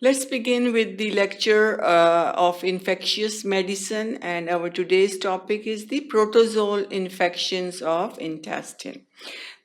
Let's begin with the lecture of infectious medicine, and our today's topic is the protozoal infections of intestine.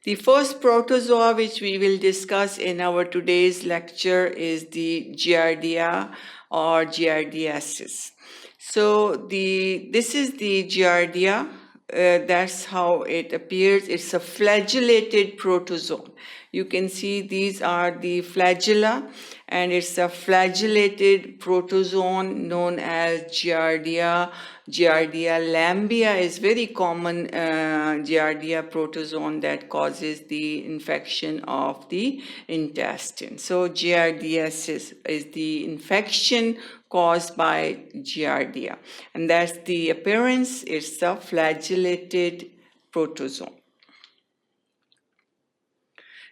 The first protozoa which we will discuss in our today's lecture is the Giardia or Giardiasis. So this is the Giardia. That's how it appears. It's a flagellated protozoa. You can see these are the flagella, and it's a flagellated protozoan known as Giardia. Giardia lambia is very common Giardia protozoan that causes the infection of the intestine. So Giardiasis is the infection caused by Giardia, and that's the appearance. It's a flagellated protozoan.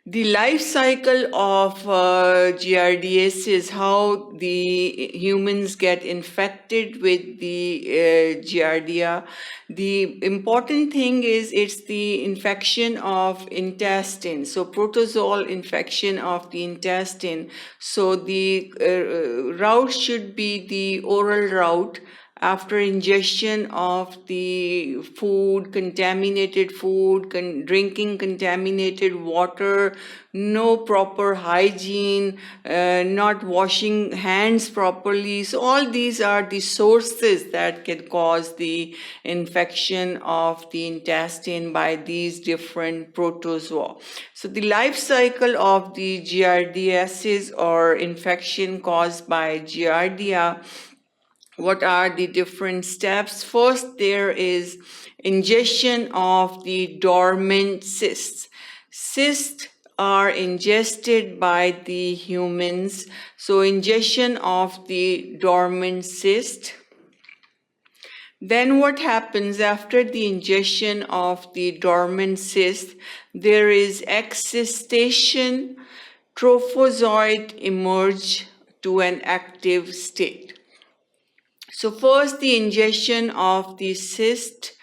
The life cycle of Giardiasis, how the humans get infected with the Giardia. The important thing is it's the infection of intestine. So protozoal infection of the intestine. So the route should be the oral route. After ingestion of the food, contaminated food, drinking contaminated water, no proper hygiene, not washing hands properly. So all these are the sources that can cause the infection of the intestine by these different protozoa. So the life cycle of the giardiasis or infection caused by Giardia. What are the different steps? First, there is ingestion of the dormant cysts. Cysts are ingested by the humans. So ingestion of the dormant cyst. Then what happens after the ingestion of the dormant cyst? There is excistation. Trophozoite emerge to an active state. So first the ingestion of the cyst,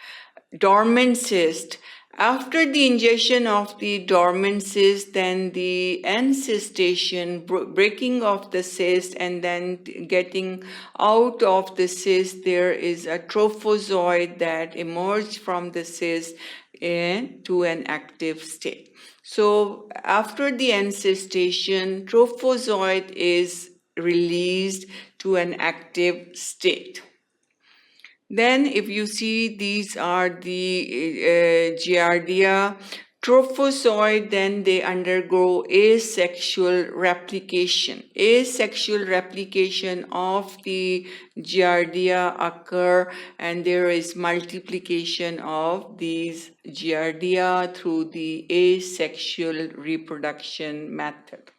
dormant cyst. After the ingestion of the dormant cyst, then the encystation, breaking of the cyst, and then getting out of the cyst, there is a trophozoite that emerged from the cyst into an active state. So after the encystation, trophozoite is released to an active state. Then if you see, these are the Giardia trophozoite, then they undergo asexual replication. Asexual replication of the Giardia occur, and there is multiplication of these Giardia through the asexual reproduction method.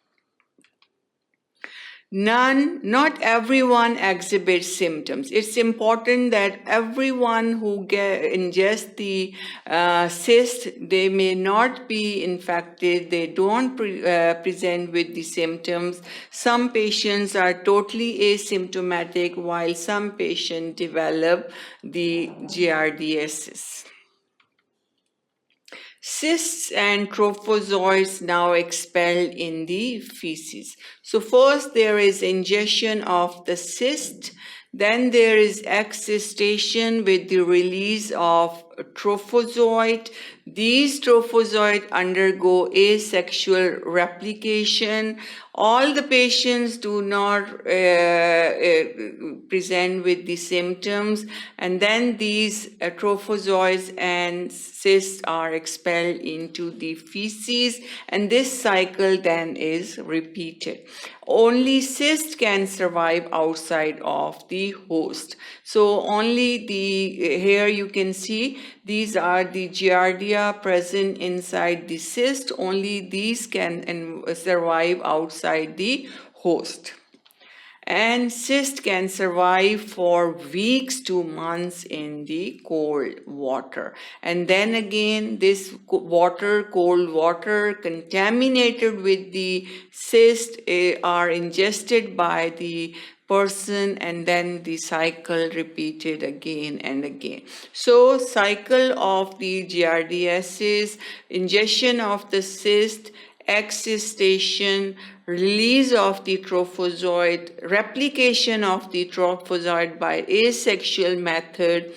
Not everyone exhibits symptoms. It's important that everyone who ingests the cyst, they may not be infected. They don't present with the symptoms. Some patients are totally asymptomatic, while some patients develop the giardiasis. Cysts and trophozoites now expelled in the feces. So first there is ingestion of the cyst, then there is excistation with the release of trophozoite. These trophozoites undergo asexual replication. All the patients do not present with the symptoms, and then these trophozoites and cysts are expelled into the feces, and this cycle then is repeated. Only cyst can survive outside of the host. So only here you can see these are the giardia present inside the cyst. Only these can survive outside the host. And cyst can survive for weeks to months in the cold water. And then again, this cold water contaminated with the cyst are ingested by the person, and then the cycle repeated again and again. So cycle of the giardiasis, ingestion of the cyst, excistation, release of the trophozoite, replication of the trophozoite by asexual method,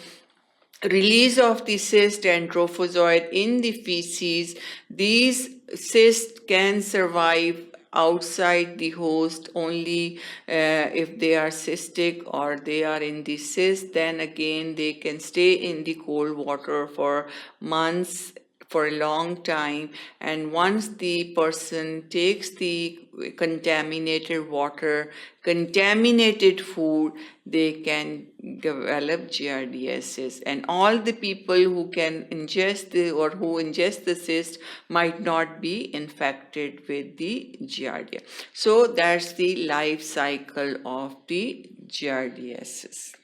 release of the cyst and trophozoite in the feces. These cysts can survive outside the host only if they are cystic or they are in the cyst. Then again they can stay in the cold water for months, for a long time, and once the person takes the contaminated water, contaminated food, they can develop giardiasis. And all the people who can ingest or who ingest the cyst might not be infected with the giardia. So that's the life cycle of the giardiasis.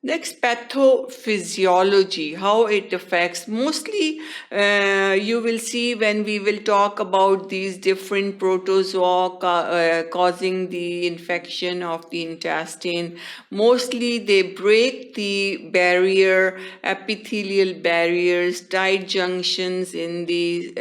Next, pathophysiology, how it affects. Mostly you will see when we will talk about these different protozoa causing the infection of the intestine. Mostly they break the barrier, epithelial barriers, tight junctions in the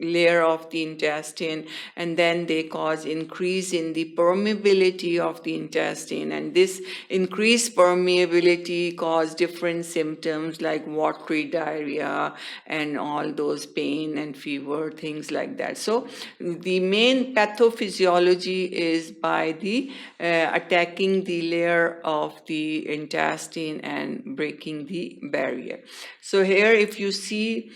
layer of the intestine, and then they cause increase in the permeability of the intestine, and this increased permeability cause different symptoms like watery diarrhea and all those pain and fever, things like that. So the main pathophysiology is by the attacking the layer of the intestine and breaking the barrier. So here if you see,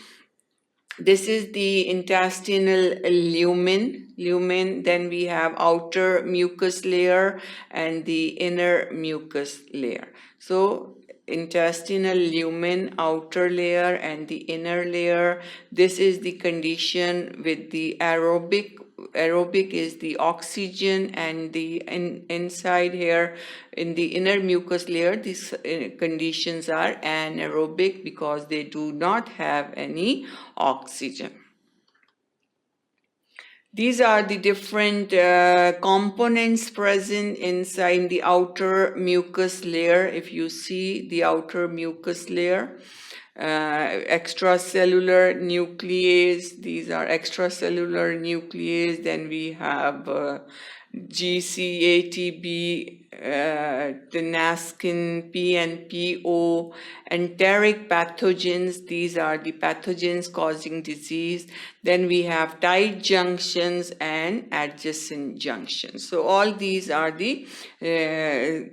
this is the intestinal lumen, then we have outer mucus layer and the inner mucus layer. So intestinal lumen, outer layer and the inner layer, this is the condition with the aerobic. Aerobic is the oxygen, and the inside here in the inner mucus layer, these conditions are anaerobic because they do not have any oxygen. These are the different components present inside the outer mucus layer. If you see the outer mucus layer, extracellular nuclease, these are extracellular nuclease. Then we have GCATB, tenascin, PNPO, enteric pathogens. These are the pathogens causing disease. Then we have tight junctions and adjacent junctions. So all these are the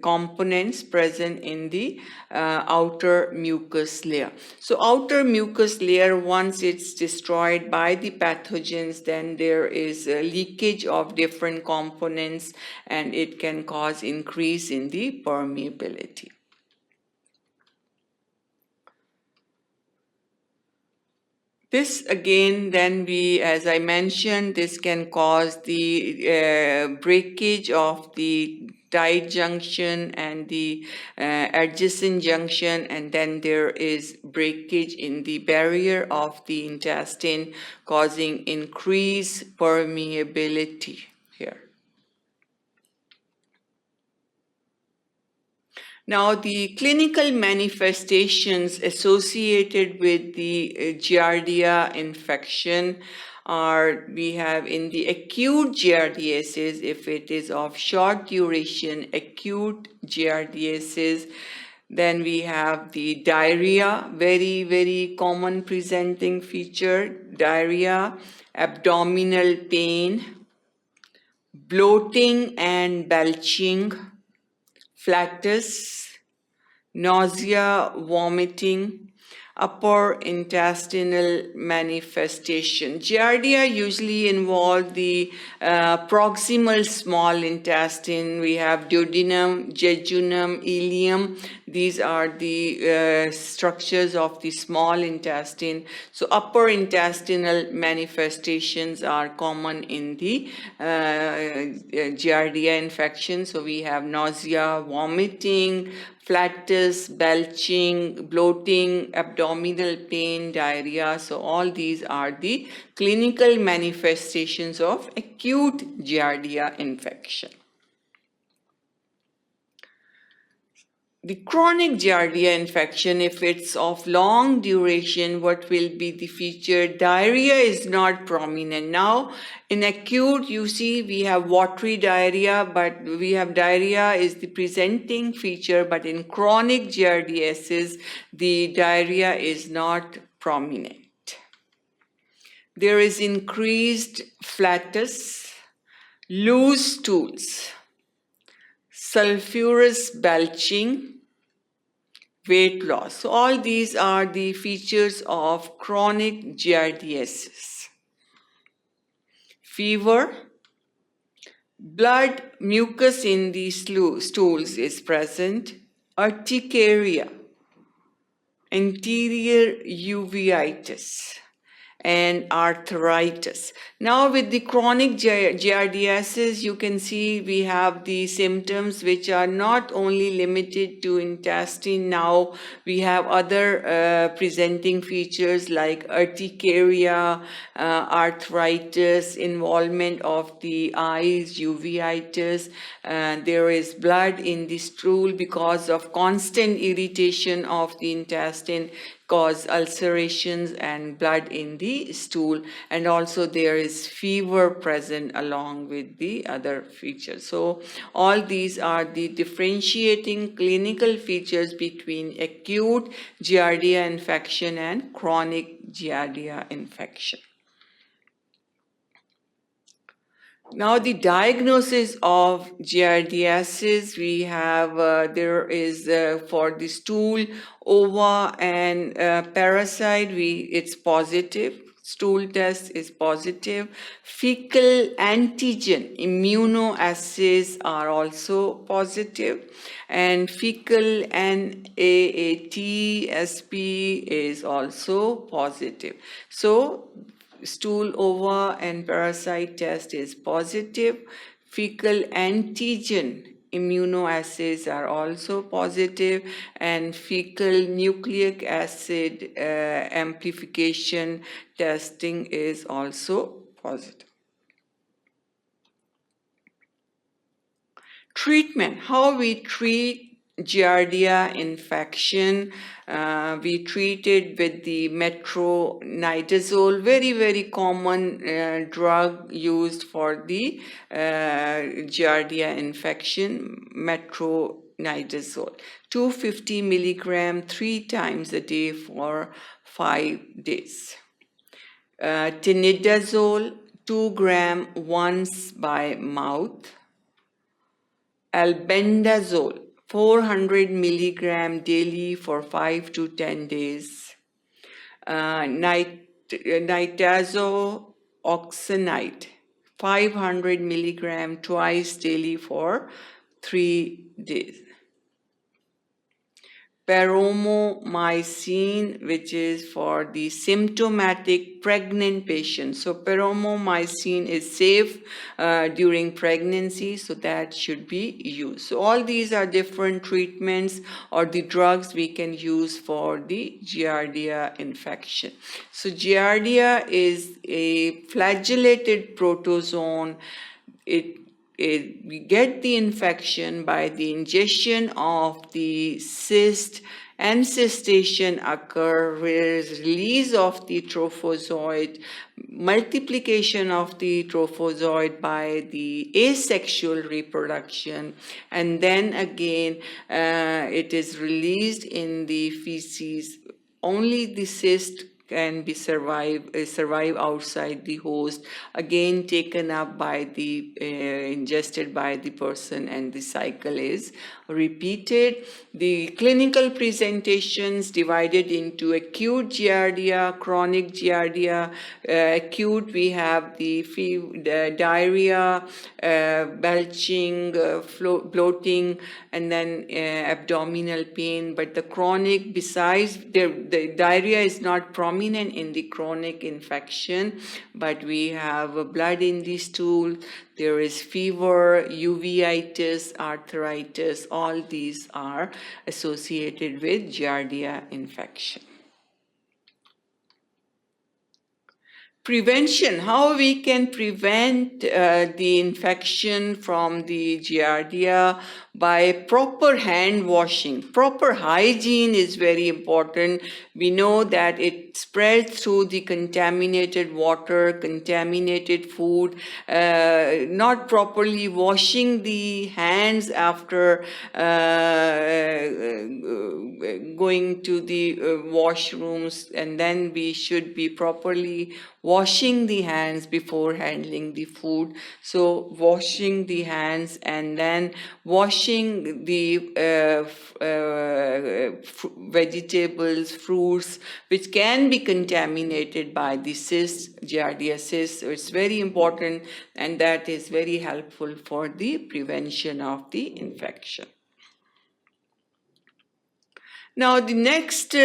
components present in the outer mucus layer. So outer mucus layer, once it's destroyed by the pathogens, then there is a leakage of different components and it can cause increase in the permeability. This again, then as I mentioned, this can cause the breakage of the tight junction and the adjacent junction, and then there is breakage in the barrier of the intestine, causing increased permeability here. Now, the clinical manifestations associated with the Giardia infection are, we have in the acute giardiasis, if it is of short duration, acute giardiasis, then we have the diarrhea, very, very common presenting feature, diarrhea, abdominal pain, bloating and belching, flatus, nausea, vomiting, upper intestinal manifestation. Giardia usually involve the proximal small intestine. We have duodenum, jejunum, ileum. These are the structures of the small intestine. So upper intestinal manifestations are common in the Giardia infection. So we have nausea, vomiting, flatus, belching, bloating, abdominal pain, diarrhea. So all these are the clinical manifestations of acute Giardia infection. The chronic Giardia infection, if it's of long duration, what will be the feature? Diarrhea is not prominent. Now, in acute, you see we have watery diarrhea, but we have diarrhea is the presenting feature, but in chronic Giardiasis, the diarrhea is not prominent. There is increased flatus, loose stools, sulfurous belching, weight loss. So all these are the features of chronic giardiasis. Fever, blood mucus in the stools is present, urticaria, anterior uveitis, and arthritis. Now with the chronic giardiasis, you can see we have the symptoms which are not only limited to intestine. Now we have other presenting features like urticaria, arthritis, involvement of the eyes, uveitis. There is blood in the stool because of constant irritation of the intestine, cause ulcerations and blood in the stool, and also there is fever present along with the other features. So all these are the differentiating clinical features between acute Giardia infection and chronic Giardia infection. Now the diagnosis of giardiasis, we have, there is for the stool, ova and parasite, it's positive. Stool test is positive. Fecal antigen immunoassays are also positive. And fecal NAAT SP is also positive. So stool, ova, and parasite test is positive. Fecal antigen immunoassays are also positive, and fecal nucleic acid amplification testing is also positive. Treatment, how we treat Giardia infection. We treat it with the metronidazole, very common drug used for the Giardia infection, metronidazole. 250 milligram 3 times a day for 5 days. Tinidazole, 2 gram once by mouth. Albendazole, 400 milligram daily for 5 to 10 days. Nitazoxanide, 500 milligram twice daily for 3 days. Paromomycin, which is for the symptomatic pregnant patients. So paromomycin is safe during pregnancy, so that should be used. So all these are different treatments or the drugs we can use for the Giardia infection. So Giardia is a flagellated protozoan. We get the infection by the ingestion of the cyst, encystation occur, where is release of the trophozoite, multiplication of the trophozoite by the asexual reproduction, and then again it is released in the feces. Only the cyst can be survive outside the host, again taken up by the ingested by the person, and the cycle is repeated. The clinical presentations divided into acute Giardia, chronic Giardia. Acute, we have the diarrhea, belching, bloating, and then abdominal pain. But the chronic, besides the diarrhea is not prominent in the chronic infection, but we have blood in the stool, there is fever, uveitis, arthritis, all these are associated with Giardia infection. Prevention, how we can prevent the infection from the Giardia by proper hand washing. Proper hygiene is very important. We know that it spreads through the contaminated water, contaminated food. Not properly washing the hands after going to the washrooms, and then we should be properly washing the hands before handling the food. So washing the hands and then washing the vegetables, fruits, which can be contaminated by the cysts, Giardiasis. So it's very important, and that is very helpful for the prevention of the infection. Now, the next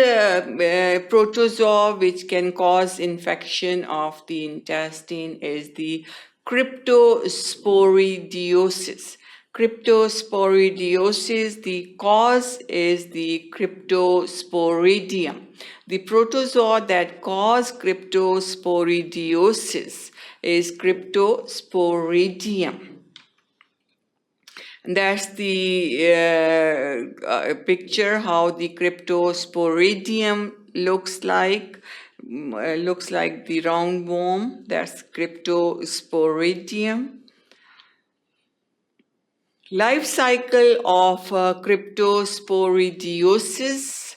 protozoa which can cause infection of the intestine is the cryptosporidiosis. Cryptosporidiosis, the cause is the cryptosporidium. The protozoa that cause cryptosporidiosis is cryptosporidium. That's the picture how the cryptosporidium looks like. Looks like the round worm. That's cryptosporidium. Life cycle of cryptosporidiosis: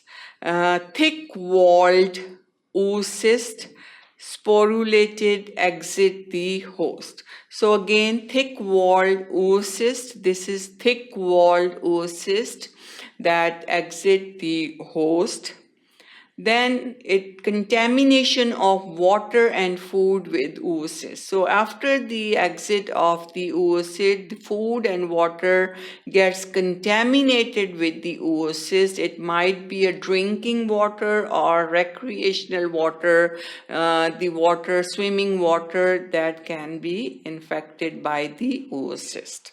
thick-walled oocyst, sporulated exit the host. So again, thick-walled oocyst. This is thick-walled oocyst that exit the host. Then contamination of water and food with oocyst. So after the exit of the oocyst, the food and water gets contaminated with the oocyst. It might be a drinking water or recreational water, the water, swimming water that can be infected by the oocyst.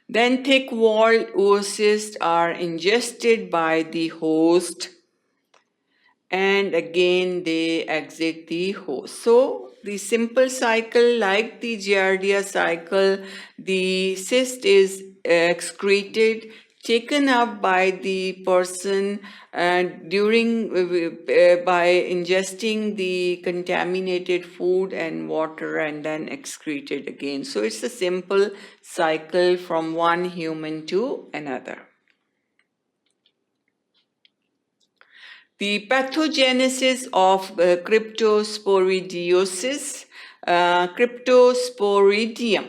Then thick-walled oocysts are ingested by the host, and again they exit the host. So the simple cycle, like the Giardia cycle, the cyst is excreted, taken up by the person by ingesting the contaminated food and water, and then excreted again. So it's a simple cycle from one human to another. The pathogenesis of cryptosporidiosis: Cryptosporidium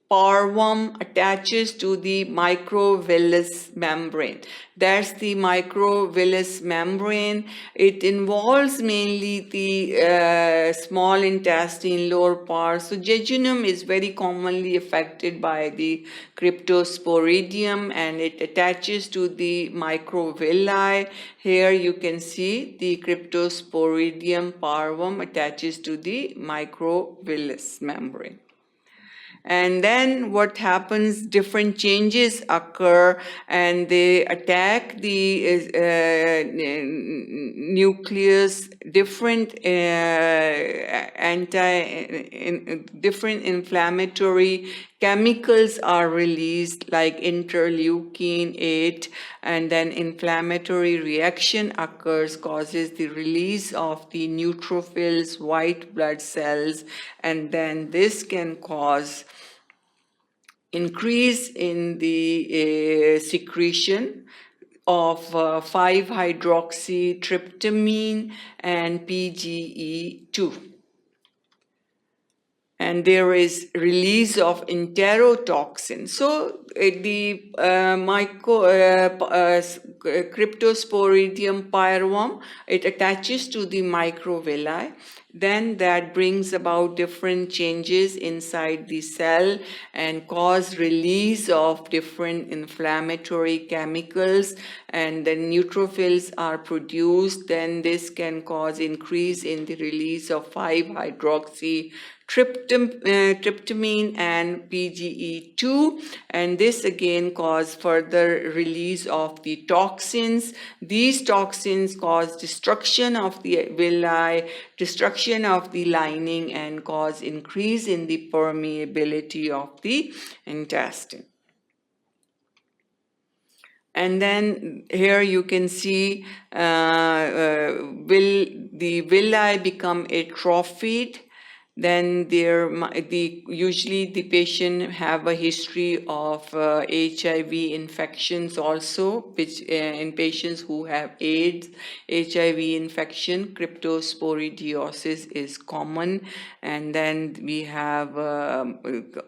parvum attaches to the microvillus membrane. That's the microvillus membrane. It involves mainly the small intestine, lower part. So jejunum is very commonly affected by the cryptosporidium, and it attaches to the microvilli. Here you can see the cryptosporidium parvum attaches to the microvillus membrane. And then what happens, different changes occur and they attack the nucleus. Different different inflammatory chemicals are released, like interleukin-8, and then inflammatory reaction occurs, causes the release of the neutrophils, white blood cells, and then this can cause increase in the secretion of 5-hydroxytryptamine and PGE2. And there is release of enterotoxin. So the cryptosporidium parvum, it attaches to the microvilli. Then that brings about different changes inside the cell and cause release of different inflammatory chemicals, and then neutrophils are produced. Then this can cause increase in the release of 5-hydroxy tryptamine and PGE2, and this again cause further release of the toxins. These toxins cause destruction of the villi, destruction of the lining, and cause increase in the permeability of the intestine. And then here you can see will the villi become atrophied. Then usually the patient have a history of HIV infections also, which in patients who have AIDS, HIV infection, cryptosporidiosis is common. And then we have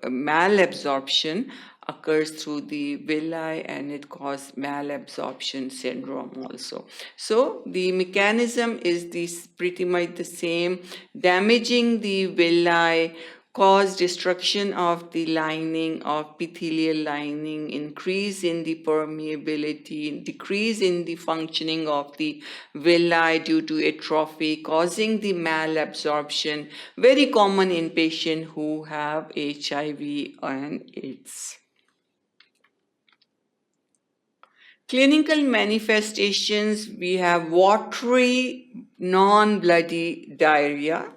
malabsorption occurs through the villi, and it causes malabsorption syndrome also. So the mechanism is pretty much the same. Damaging the villi cause destruction of the lining, of epithelial lining, increase in the permeability, decrease in the functioning of the villi due to atrophy, causing the malabsorption, very common in patients who have HIV and AIDS. Clinical manifestations, we have watery, non-bloody diarrhea,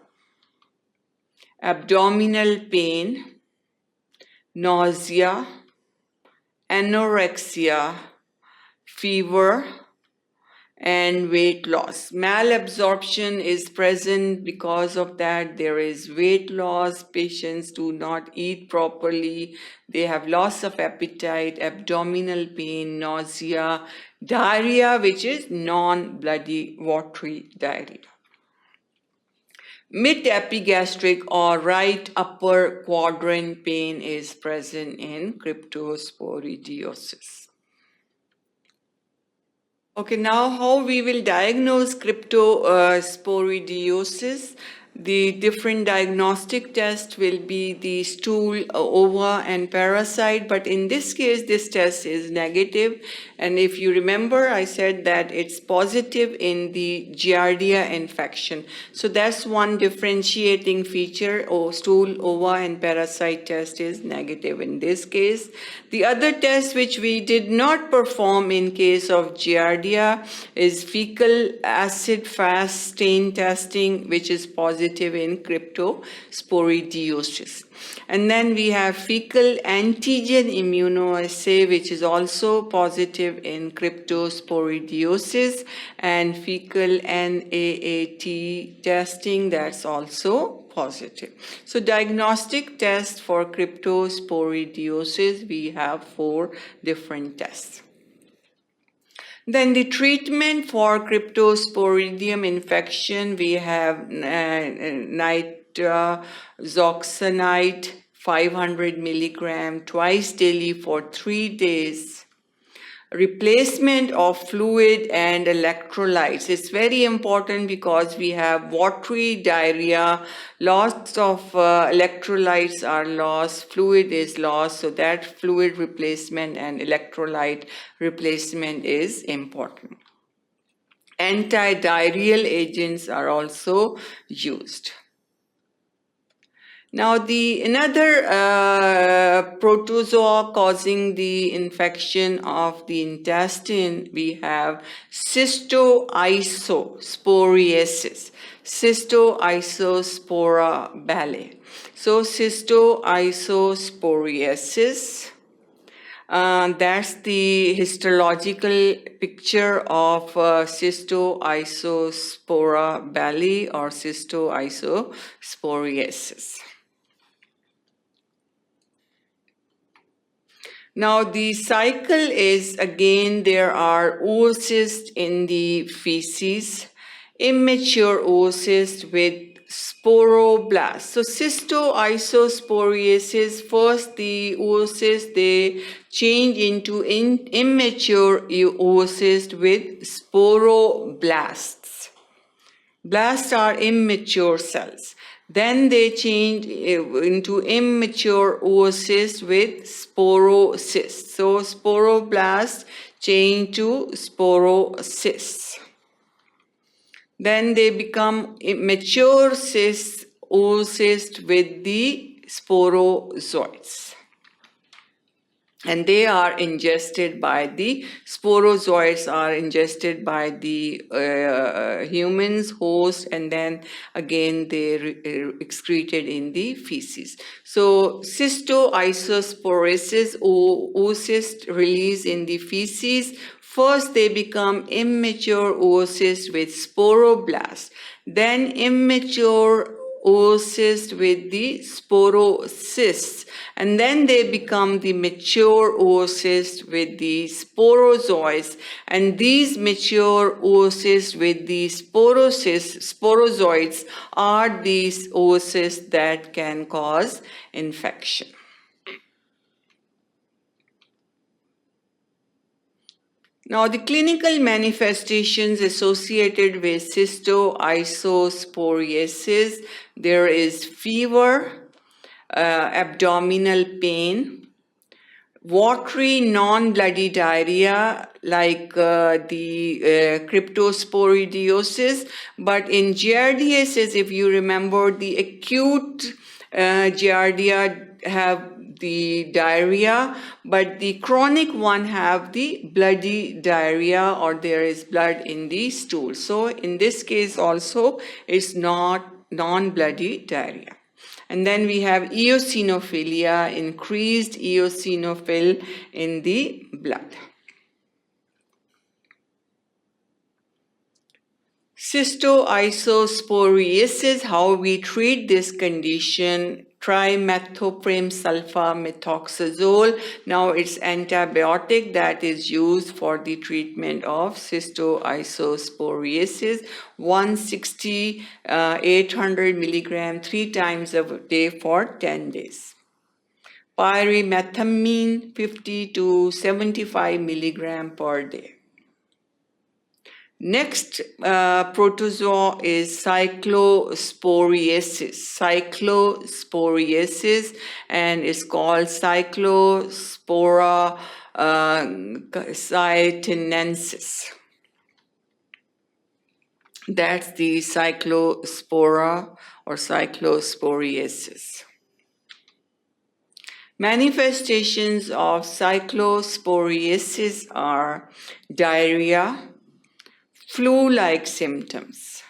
abdominal pain, nausea, anorexia, fever, and weight loss. Malabsorption is present. Because of that, there is weight loss. Patients do not eat properly. They have loss of appetite, abdominal pain, nausea, diarrhea, which is non-bloody watery diarrhea. Mid-epigastric or right upper quadrant pain is present in cryptosporidiosis. Okay, now how we will diagnose cryptosporidiosis. The different diagnostic tests will be the stool, ova, and parasite, but in this case, this test is negative. And if you remember, I said that it's positive in the Giardia infection. So that's one differentiating feature. Stool, ova, and parasite test is negative in this case. The other test which we did not perform in case of Giardia is fecal acid fast stain testing, which is positive in cryptosporidiosis. And then we have fecal antigen immunoassay, which is also positive in cryptosporidiosis, and fecal NAAT testing, that's also positive. So diagnostic tests for cryptosporidiosis, we have 4 different tests. Then the treatment for cryptosporidium infection, we have nitazoxanide 500 milligram twice daily for 3 days. Replacement of fluid and electrolytes. It's very important because we have watery diarrhea, lots of electrolytes are lost, fluid is lost, so that fluid replacement and electrolyte replacement is important. Antidiarrheal agents are also used. Now, another protozoa causing the infection of the intestine, we have cystoisosporiasis, Cystoisospora belli. So, cystoisosporiasis, that's the histological picture of Cystoisospora belli or Cystoisosporiasis. Now the cycle is, again, there are oocysts in the feces, immature oocysts with sporoblasts. So cystoisosporiasis, first the oocysts, they change into immature oocysts with sporoblasts. Blasts are immature cells. Then they change into immature oocysts with sporocysts. So sporoblasts change to sporocysts. Then they become mature cysts oocyst with the sporozoites. And they are ingested by the sporozoites, are ingested by the humans, host, and then again they excreted in the feces. So cystoisosporiasis, oocyst release in the feces. First, they become immature oocysts with sporoblasts, then immature oocyst with the sporocysts, and then they become the mature oocyst with the sporozoites, and these mature oocysts with the sporozoites are these oocysts that can cause infection. Now, the clinical manifestations associated with cystoisosporiasis, there is fever, abdominal pain, watery non-bloody diarrhea like the cryptosporidiosis, but in Giardiasis, if you remember, the acute Giardia have the diarrhea, but the chronic one have the bloody diarrhea, or there is blood in the stool. So in this case also it's not non-bloody diarrhea. And then we have eosinophilia, increased eosinophil in the blood. Cystoisosporiasis, how we treat this condition, trimethoprim sulfamethoxazole. Now it's antibiotic that is used for the treatment of cystoisosporiasis. 160, 800 milligram 3 times a day for 10 days. Pyrimethamine 50 to 75 milligram per day. Next protozoa is cyclosporiasis, and it's called Cyclosporacayetanensis. That's the Cyclospora or Cyclosporiasis. Manifestations of cyclosporiasis are diarrhea, flu-like symptoms,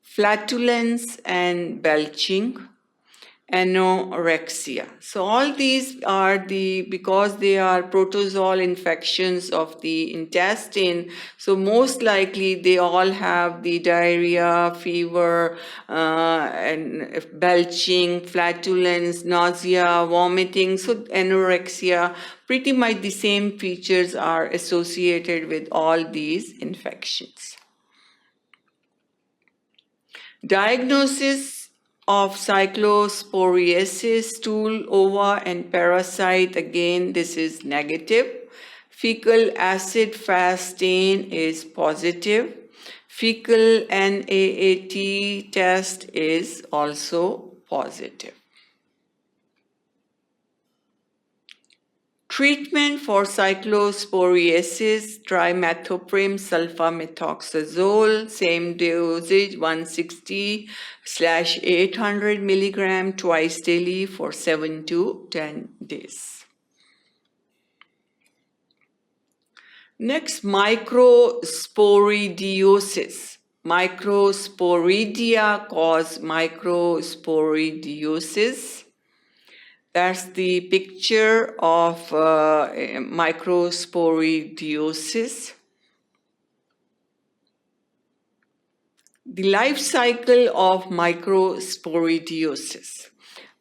flatulence and belching, anorexia. So all these are because they are protozoal infections of the intestine, so most likely they all have the diarrhea, fever, and belching, flatulence, nausea, vomiting. So anorexia, pretty much the same features are associated with all these infections. Diagnosis of cyclosporiasis, stool, ova, and parasite, again, this is negative. Fecal acid fast stain is positive. Fecal NAAT test is also positive. Treatment for cyclosporiasis, trimethoprim sulfamethoxazole, same dosage, 160/800 milligram twice daily for 7 to 10 days. Next, microsporidiosis. Microsporidia cause microsporidiosis. That's the picture of microsporidiosis. The life cycle of microsporidiosis.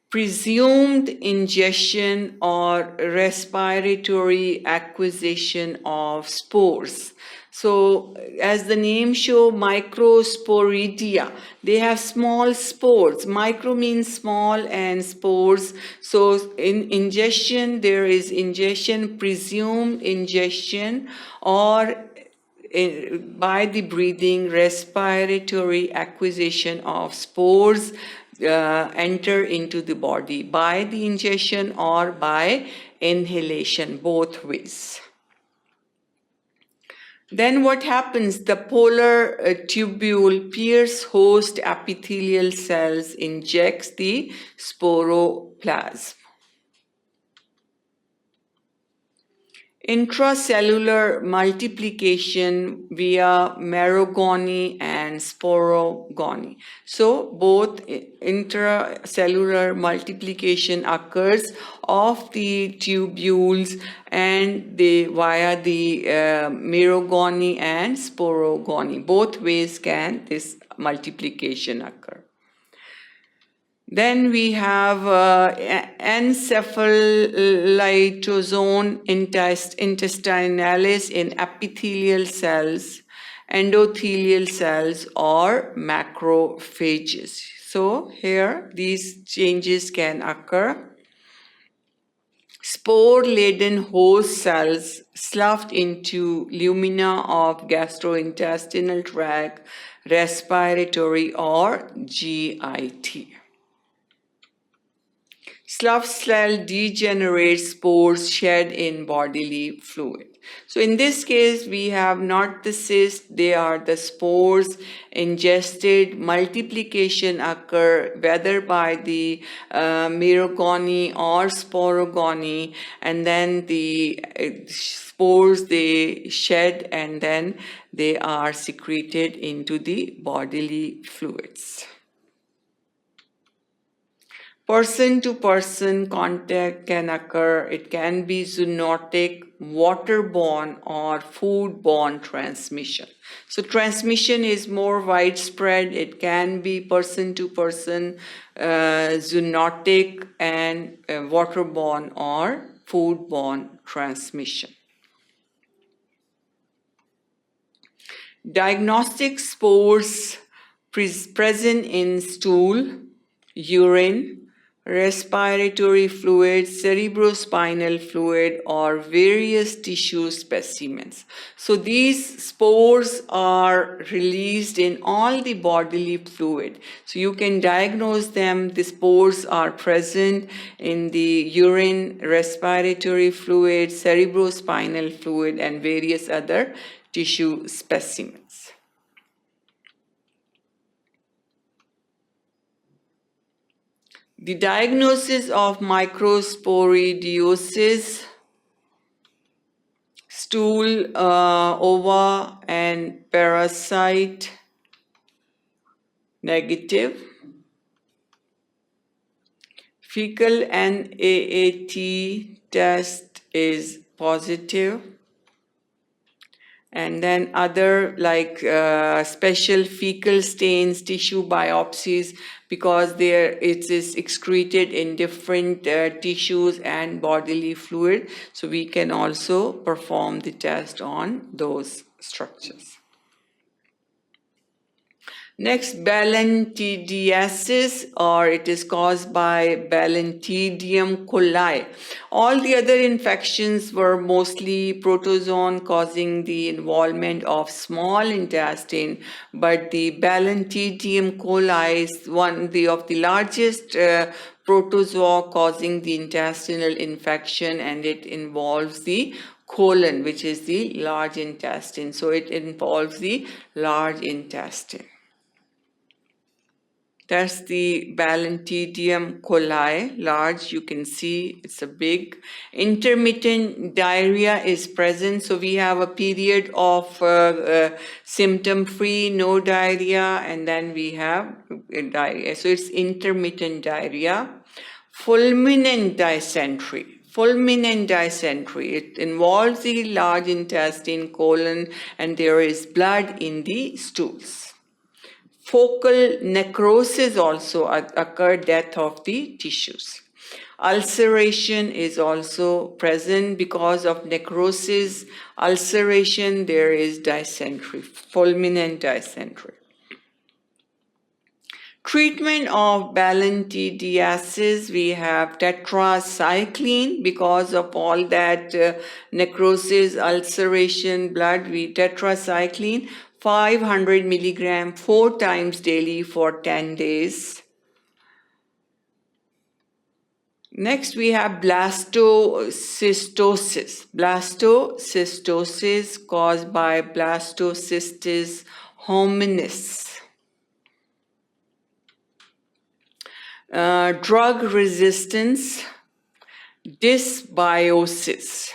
Presumed ingestion or respiratory acquisition of spores. So, as the name shows, microsporidia, they have small spores. Micro means small and spores. So, in ingestion, there is ingestion, presumed ingestion, or by the breathing, respiratory acquisition of spores enter into the body by the ingestion or by inhalation, both ways. Then what happens? The polar tubule pierce host epithelial cells injects the sporoplasm. Intracellular multiplication via merogony and sporogony. So both intracellular multiplication occurs of the tubules and via the merogony and sporogony. Both ways can this multiplication occur. Then we have encephalitozoon intestinalis in epithelial cells, endothelial cells, or macrophages. So here these changes can occur. Spore-laden host cells sloughed into lumina of gastrointestinal tract, respiratory, or GIT. Slough cell degenerates spores shed in bodily fluid. So in this case, we have not the cyst, they are the spores ingested. Multiplication occur whether by the merogony or sporogony, and then the spores they shed and then they are secreted into the bodily fluids. Person-to-person contact can occur. It can be zoonotic, waterborne, or foodborne transmission. So transmission is more widespread. It can be person-to-person, zoonotic, and waterborne or foodborne transmission. Diagnostic spores present in stool, urine, respiratory fluid, cerebrospinal fluid, or various tissue specimens. So these spores are released in all the bodily fluid. So you can diagnose them. The spores are present in the urine, respiratory fluid, cerebrospinal fluid, and various other tissue specimens. The diagnosis of microsporidiosis, stool, ova, and parasite negative. Fecal NAAT test is positive. And then other like special fecal stains, tissue biopsies, because it is excreted in different tissues and bodily fluid. So we can also perform the test on those structures. Next, Giardiasis, or it is caused by Balantidium coli. All the other infections were mostly protozoan causing the involvement of small intestine, but the Balantidium coli is one of the largest protozoa causing the intestinal infection, and it involves the colon, which is the large intestine. So it involves the large intestine. That's the Balantidium coli, large. You can see it's a big. Intermittent diarrhea is present. So we have a period of symptom-free, no diarrhea, and then we have diarrhea. So it's intermittent diarrhea. Fulminant dysentery. Fulminant dysentery. It involves the large intestine, colon, and there is blood in the stools. Focal necrosis also occur, death of the tissues. Ulceration is also present because of necrosis. Ulceration, there is dysentery, fulminant dysentery. Treatment of Balantidiasis, we have tetracycline because of all that necrosis, ulceration, blood, tetracycline. 500 milligram 4 times daily for 10 days. Next, we have blastocystosis. Blastocystosis caused by blastocystis hominis. Drug resistance, dysbiosis.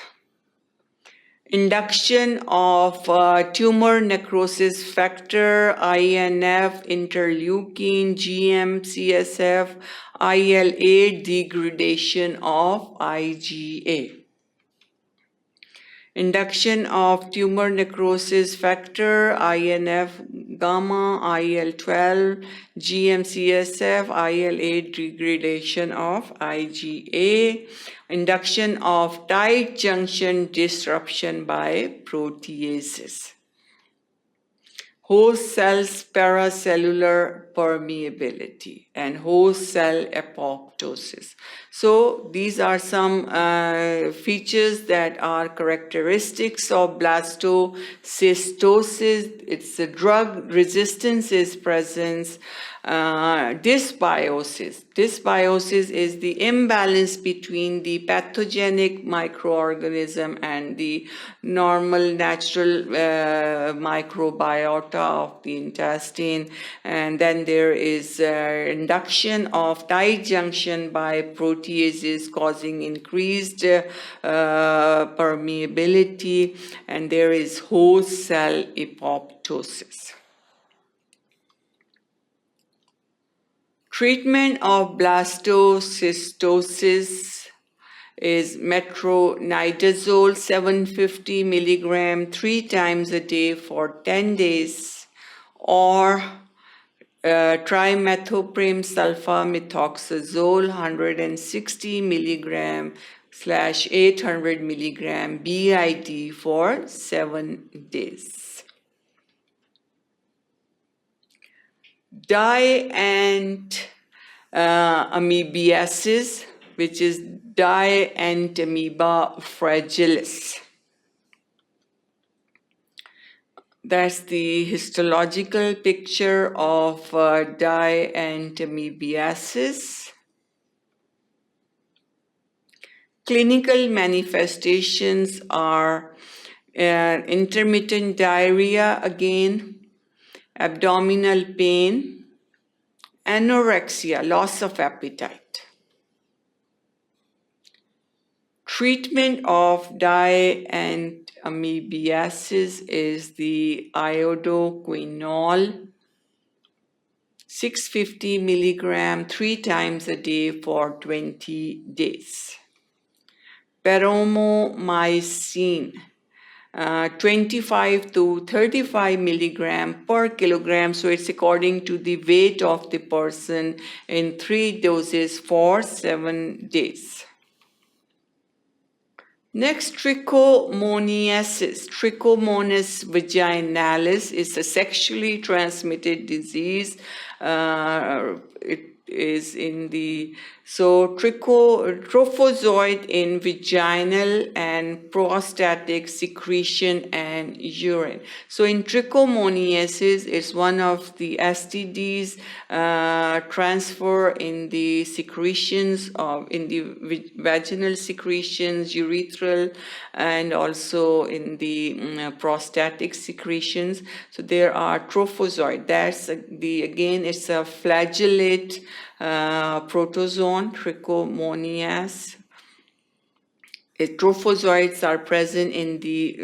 Induction of tumor necrosis factor, INF, interleukin, GM-CSF, IL-8, degradation of IgA. Induction of tumor necrosis factor, INF, gamma, IL-12, GM-CSF, IL-8, degradation of IgA. Induction of tight junction disruption by proteases. Host cells paracellular permeability and host cell apoptosis. So these are some features that are characteristics of blastocystosis. It's a drug resistance is present. Dysbiosis. Dysbiosis is the imbalance between the pathogenic microorganism and the normal natural microbiota of the intestine. And then there is induction of tight junction by proteases causing increased permeability, and there is host cell apoptosis. Treatment of blastocystosis is metronidazole 750 milligram 3 times a day for 10 days, or trimethoprim sulfamethoxazole 160 milligram / 800 milligram BID for 7 days. Dientamoebiasis, which is Dientamoeba fragilis. That's the histological picture of dientamoebiasis. Clinical manifestations are intermittent diarrhea again, abdominal pain, anorexia, loss of appetite. Treatment of dientamoebiasis is the iodoquinol 650 milligram 3 times a day for 20 days. Paromomycin 25 to 35 milligram per kilogram, so it's according to the weight of the person, in 3 doses for 7 days. Next, trichomoniasis. Trichomonas vaginalis is a sexually transmitted disease. It is in the trophozoite in vaginal and prostatic secretion and urine. So in trichomoniasis, it's one of the STDs transfer in the secretions of in the vaginal secretions, urethral, and also in the prostatic secretions. So there are trophozoite. That's again it's a flagellate protozoan, trichomonias. Trophozoites are present in the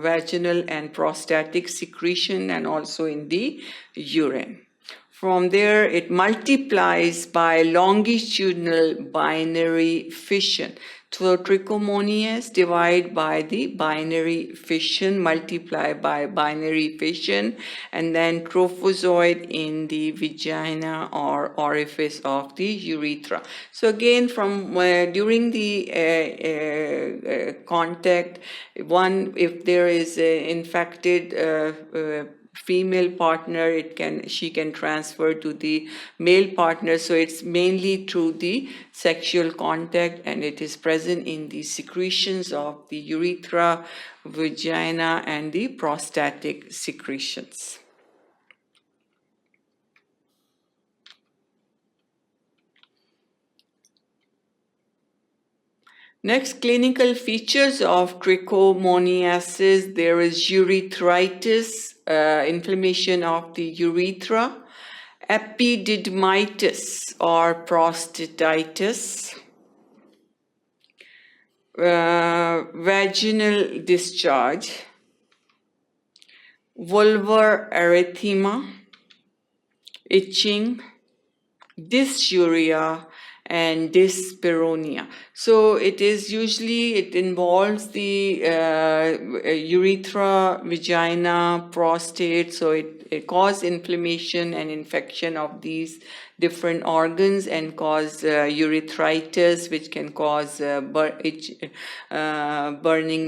vaginal and prostatic secretion and also in the urine. From there, it multiplies by longitudinal binary fission. So trichomonias divide by the binary fission, multiply by binary fission, and then trophozoite in the vagina or orifice of the urethra. So again, from during the contact, if there is an infected female partner, she can transfer to the male partner. So it's mainly through the sexual contact, and it is present in the secretions of the urethra, vagina, and the prostatic secretions. Next, clinical features of trichomoniasis. There is urethritis, inflammation of the urethra, epididymitis or prostatitis, vaginal discharge, vulvar erythema, itching, dysuria, and dyspareunia. So it involves the urethra, vagina, prostate. So it causes inflammation and infection of these different organs and cause urethritis, which can cause burning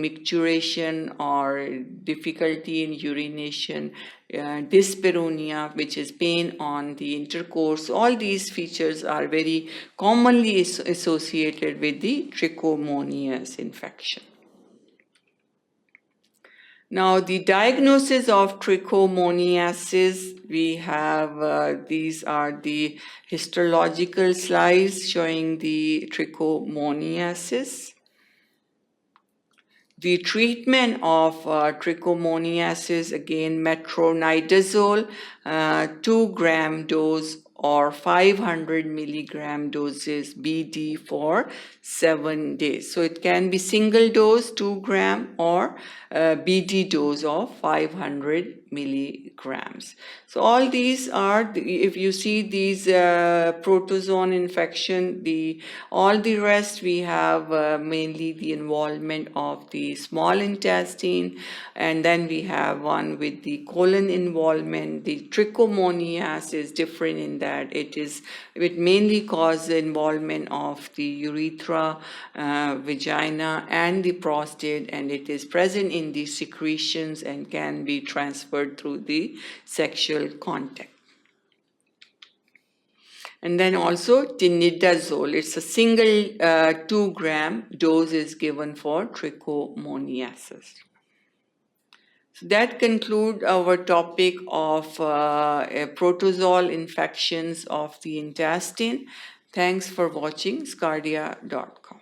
micturition or difficulty in urination, dyspareunia, which is pain on the intercourse. All these features are very commonly associated with the trichomoniasis infection. Now, the diagnosis of trichomoniasis, we have, these are the histological slides showing the trichomoniasis. The treatment of trichomoniasis, again, metronidazole, 2-gram dose or 500 milligram doses BD for 7 days. So it can be single dose 2-gram or BD dose of 500 milligrams. So all these are, if you see these protozoan infection, all the rest we have mainly the involvement of the small intestine, and then we have one with the colon involvement. The trichomoniasis is different in that it mainly causes the involvement of the urethra, vagina, and the prostate, and it is present in the secretions and can be transferred through the sexual contact. And then also tinidazole, it's a single 2-gram dose is given for trichomoniasis. So that concludes our topic of protozoal infections of the intestine. Thanks for watching sqadia.com.